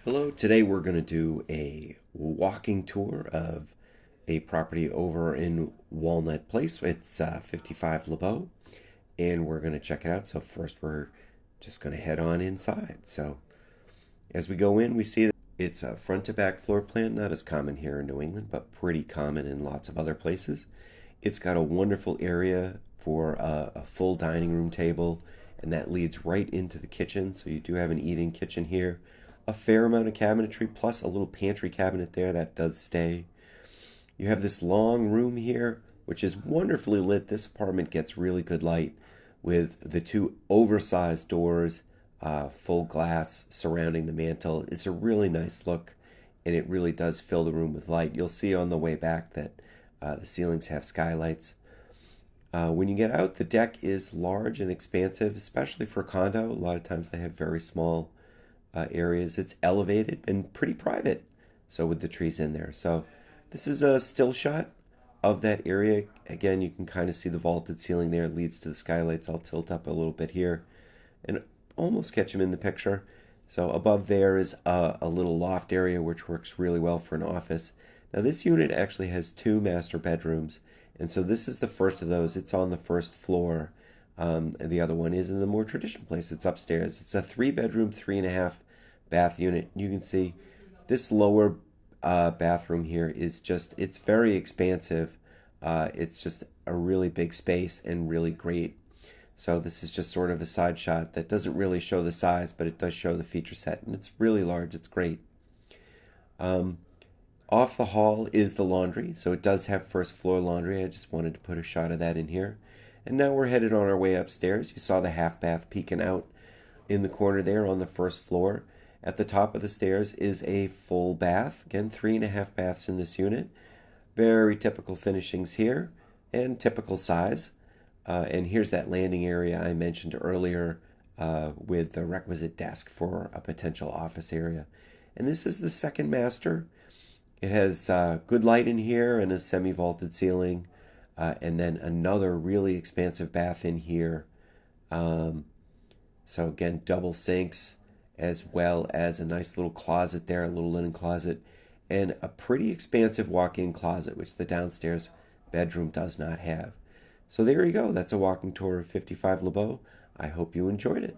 Hello, today we're going to do a walking tour of a property over in Walnut Place. It's 55 Lebeaux, and we're going to check it out. So, first, we're just going to head on inside. So, as we go in, we see that it's a front to back floor plan, not as common here in New England, but pretty common in lots of other places. It's got a wonderful area for a full dining room table, and that leads right into the kitchen. So you do have an eating kitchen here. A fair amount of cabinetry, plus a little pantry cabinet there that does stay. You have this long room here, which is wonderfully lit. This apartment gets really good light with the two oversized doors, full glass surrounding the mantle. It's a really nice look, and it really does fill the room with light. You'll see on the way back that the ceilings have skylights. When you get out, the deck is large and expansive, especially for a condo. A lot of times they have very small areas. It's elevated and pretty private, so with the trees in there. So this is a still shot of that area. Again, you can kind of see the vaulted ceiling there. It leads to the skylights. I'll tilt up a little bit here and almost catch them in the picture. So above there is a little loft area, which works really well for an office. Now this unit actually has two master bedrooms, and so this is the first of those. It's on the first floor. And the other one is in the more traditional place. It's upstairs. It's a 3 bedroom, 3.5 bath unit. You can see this lower bathroom here is just, it's very expansive. It's just a really big space and really great. So this is just sort of a side shot that doesn't really show the size, but it does show the feature set. And it's really large. It's great. Um, Off the hall is the laundry. So it does have first floor laundry. I just wanted to put a shot of that in here. And now we're headed on our way upstairs. You saw the half bath peeking out in the corner there on the first floor. At the top of the stairs is a full bath. Again, 3.5 baths in this unit. Very typical finishings here and typical size. And here's that landing area I mentioned earlier with the requisite desk for a potential office area. And this is the second master. It has good light in here and a semi-vaulted ceiling. And then another really expansive bath in here. Um, so again, double sinks as well as a nice little closet there, a little linen closet, and a pretty expansive walk-in closet, which the downstairs bedroom does not have. So there you go. That's a walking tour of 55 Lebeaux. I hope you enjoyed it.